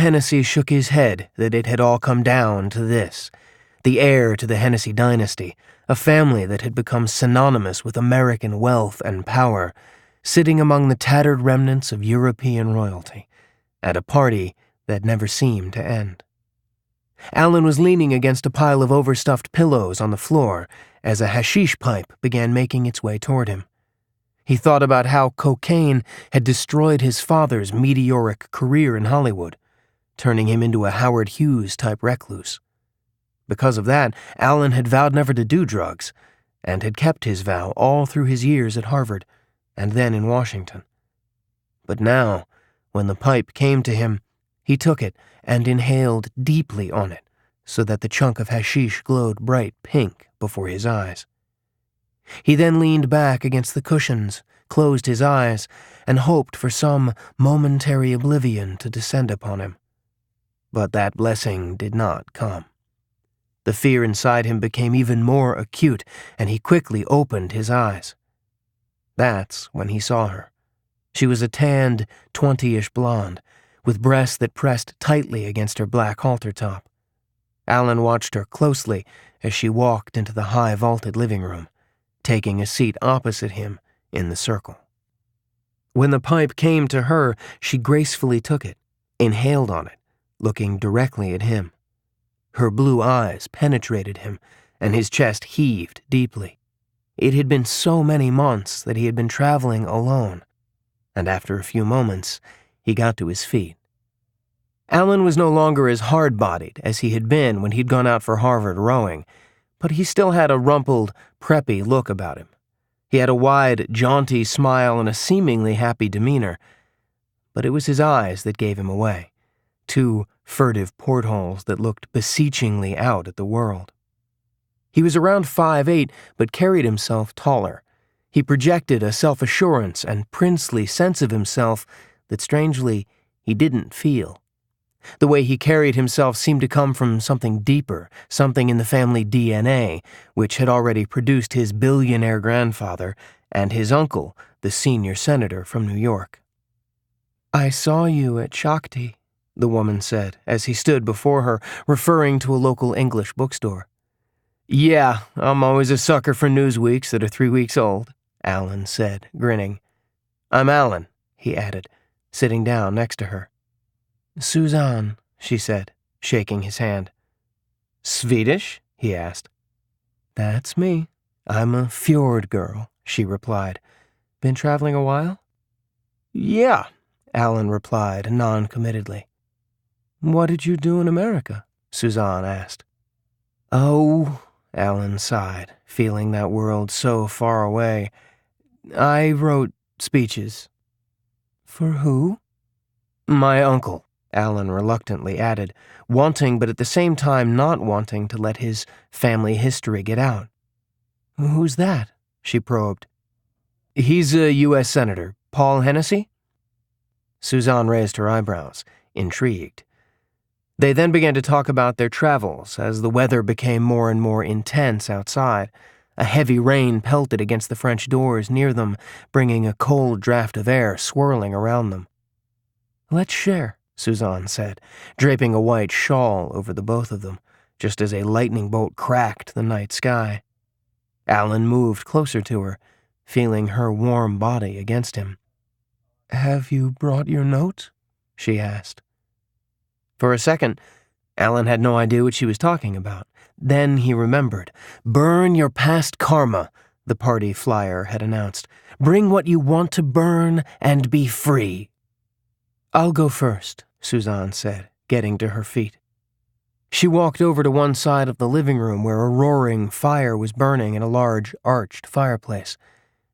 Hennessy shook his head that it had all come down to this. The heir to the Hennessy dynasty, a family that had become synonymous with American wealth and power, sitting among the tattered remnants of European royalty, at a party that never seemed to end. Alan was leaning against a pile of overstuffed pillows on the floor as a hashish pipe began making its way toward him. He thought about how cocaine had destroyed his father's meteoric career in Hollywood, turning him into a Howard Hughes-type recluse. Because of that, Alan had vowed never to do drugs, and had kept his vow all through his years at Harvard, and then in Washington. But now, when the pipe came to him, he took it and inhaled deeply on it, so that the chunk of hashish glowed bright pink before his eyes. He then leaned back against the cushions, closed his eyes, and hoped for some momentary oblivion to descend upon him. But that blessing did not come. The fear inside him became even more acute, and he quickly opened his eyes. That's when he saw her. She was a tanned, 20-ish blonde, with breasts that pressed tightly against her black halter top. Alan watched her closely as she walked into the high vaulted living room, taking a seat opposite him in the circle. When the pipe came to her, she gracefully took it, inhaled on it, looking directly at him. Her blue eyes penetrated him, and his chest heaved deeply. It had been so many months that he had been traveling alone, and after a few moments, he got to his feet. Alan was no longer as hard-bodied as he had been when he'd gone out for Harvard rowing, but he still had a rumpled, preppy look about him. He had a wide, jaunty smile and a seemingly happy demeanor, but it was his eyes that gave him away, two furtive portholes that looked beseechingly out at the world. He was around 5'8", but carried himself taller. He projected a self-assurance and princely sense of himself that, strangely, he didn't feel. The way he carried himself seemed to come from something deeper, something in the family DNA, which had already produced his billionaire grandfather and his uncle, the senior senator from New York. "I saw you at Shakti," the woman said, as he stood before her, referring to a local English bookstore. "Yeah, I'm always a sucker for news weeks that are 3 weeks old," Alan said, grinning. "I'm Alan," he added, sitting down next to her. "Suzanne," she said, shaking his hand. "Swedish?" he asked. "That's me. I'm a fjord girl," she replied. "Been traveling a while?" "Yeah," Alan replied non-committedly. "What did you do in America?" Suzanne asked. "Oh," Alan sighed, feeling that world so far away. "I wrote speeches." "For who?" "My uncle," Alan reluctantly added, wanting but at the same time not wanting to let his family history get out. "Who's that?" she probed. "He's a U.S. Senator. Paul Hennessy?" Suzanne raised her eyebrows, intrigued. They then began to talk about their travels as the weather became more and more intense outside. A heavy rain pelted against the French doors near them, bringing a cold draft of air swirling around them. "Let's share," Suzanne said, draping a white shawl over the both of them, just as a lightning bolt cracked the night sky. Alan moved closer to her, feeling her warm body against him. "Have you brought your note?" she asked. For a second, Alan had no idea what she was talking about. Then he remembered. "Burn your past karma," the party flyer had announced. "Bring what you want to burn and be free." "I'll go first," Suzanne said, getting to her feet. She walked over to one side of the living room where a roaring fire was burning in a large, arched fireplace.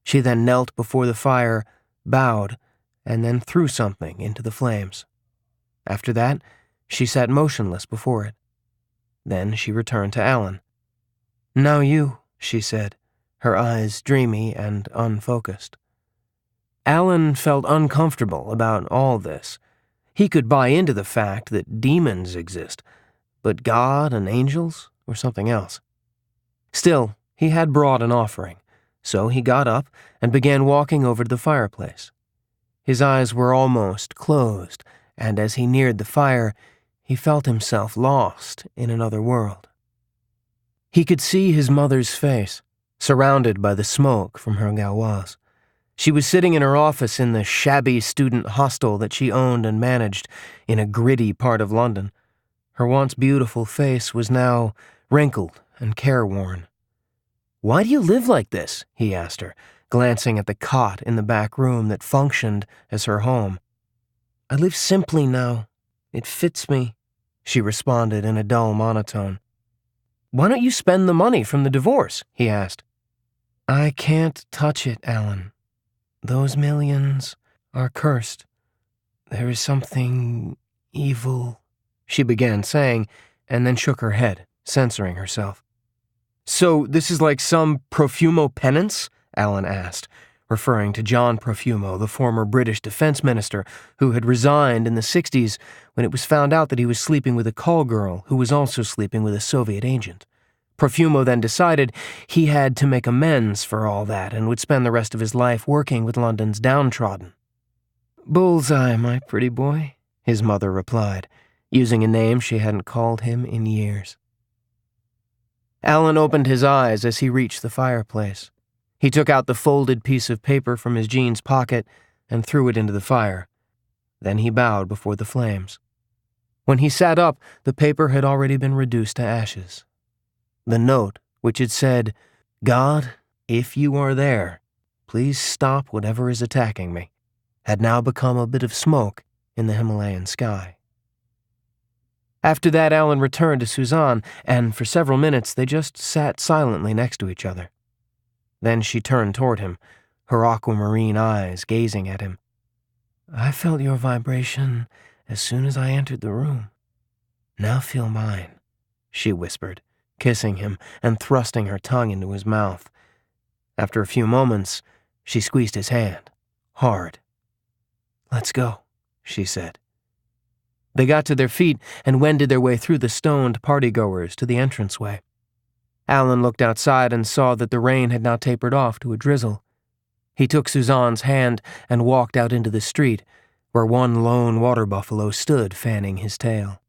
She then knelt before the fire, bowed, and then threw something into the flames. After that, she sat motionless before it. Then she returned to Alan. "Now you," she said, her eyes dreamy and unfocused. Alan felt uncomfortable about all this. He could buy into the fact that demons exist, but God and angels were something else. Still, he had brought an offering, so he got up and began walking over to the fireplace. His eyes were almost closed, and as he neared the fire, he felt himself lost in another world. He could see his mother's face, surrounded by the smoke from her gauze. She was sitting in her office in the shabby student hostel that she owned and managed in a gritty part of London. Her once beautiful face was now wrinkled and careworn. "Why do you live like this?" he asked her, glancing at the cot in the back room that functioned as her home. "I live simply now. It fits me," she responded in a dull monotone. "Why don't you spend the money from the divorce?" he asked. "I can't touch it, Alan. Those millions are cursed. There is something evil," she began saying, and then shook her head, censoring herself. "So this is like some Profumo penance?" Alan asked, referring to John Profumo, the former British defense minister who had resigned in the 60s when it was found out that he was sleeping with a call girl who was also sleeping with a Soviet agent. Profumo then decided he had to make amends for all that and would spend the rest of his life working with London's downtrodden. "Bullseye, my pretty boy," his mother replied, using a name she hadn't called him in years. Alan opened his eyes as he reached the fireplace. He took out the folded piece of paper from his jeans pocket and threw it into the fire. Then he bowed before the flames. When he sat up, the paper had already been reduced to ashes. The note, which had said, "God, if you are there, please stop whatever is attacking me," had now become a bit of smoke in the Himalayan sky. After that, Alan returned to Suzanne, and for several minutes they just sat silently next to each other. Then she turned toward him, her aquamarine eyes gazing at him. "I felt your vibration as soon as I entered the room. Now feel mine," she whispered, kissing him and thrusting her tongue into his mouth. After a few moments, she squeezed his hand, hard. "Let's go," she said. They got to their feet and wended their way through the stoned partygoers to the entranceway. Alan looked outside and saw that the rain had now tapered off to a drizzle. He took Suzanne's hand and walked out into the street, where one lone water buffalo stood fanning his tail.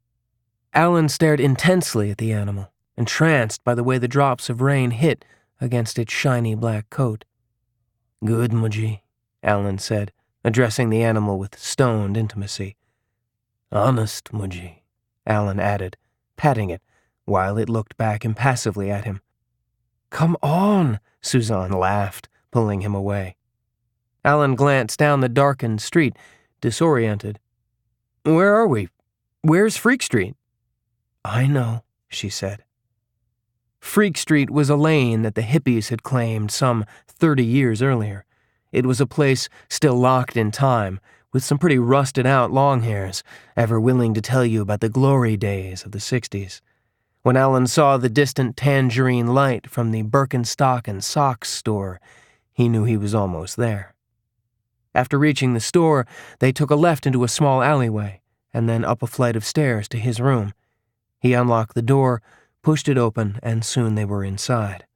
Alan stared intensely at the animal, entranced by the way the drops of rain hit against its shiny black coat. "Good, Mujie," Alan said, addressing the animal with stoned intimacy. "Honest, Mujie," Alan added, patting it, while it looked back impassively at him. "Come on," Suzanne laughed, pulling him away. Alan glanced down the darkened street, disoriented. "Where are we? Where's Freak Street?" "I know," she said. Freak Street was a lane that the hippies had claimed some 30 years earlier. It was a place still locked in time, with some pretty rusted-out longhairs, ever willing to tell you about the glory days of the 60s. When Alan saw the distant tangerine light from the Birkenstock and Socks store, he knew he was almost there. After reaching the store, they took a left into a small alleyway, and then up a flight of stairs to his room. He unlocked the door, pushed it open, and soon they were inside.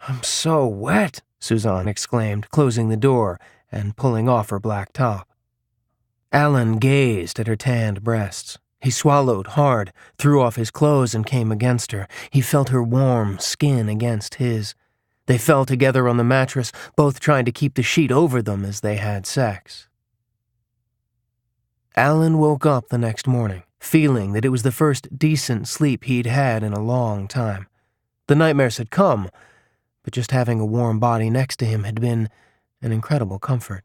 "I'm so wet," Suzanne exclaimed, closing the door and pulling off her black top. Alan gazed at her tanned breasts. He swallowed hard, threw off his clothes, and came against her. He felt her warm skin against his. They fell together on the mattress, both trying to keep the sheet over them as they had sex. Alan woke up the next morning, feeling that it was the first decent sleep he'd had in a long time. The nightmares had come, but just having a warm body next to him had been an incredible comfort.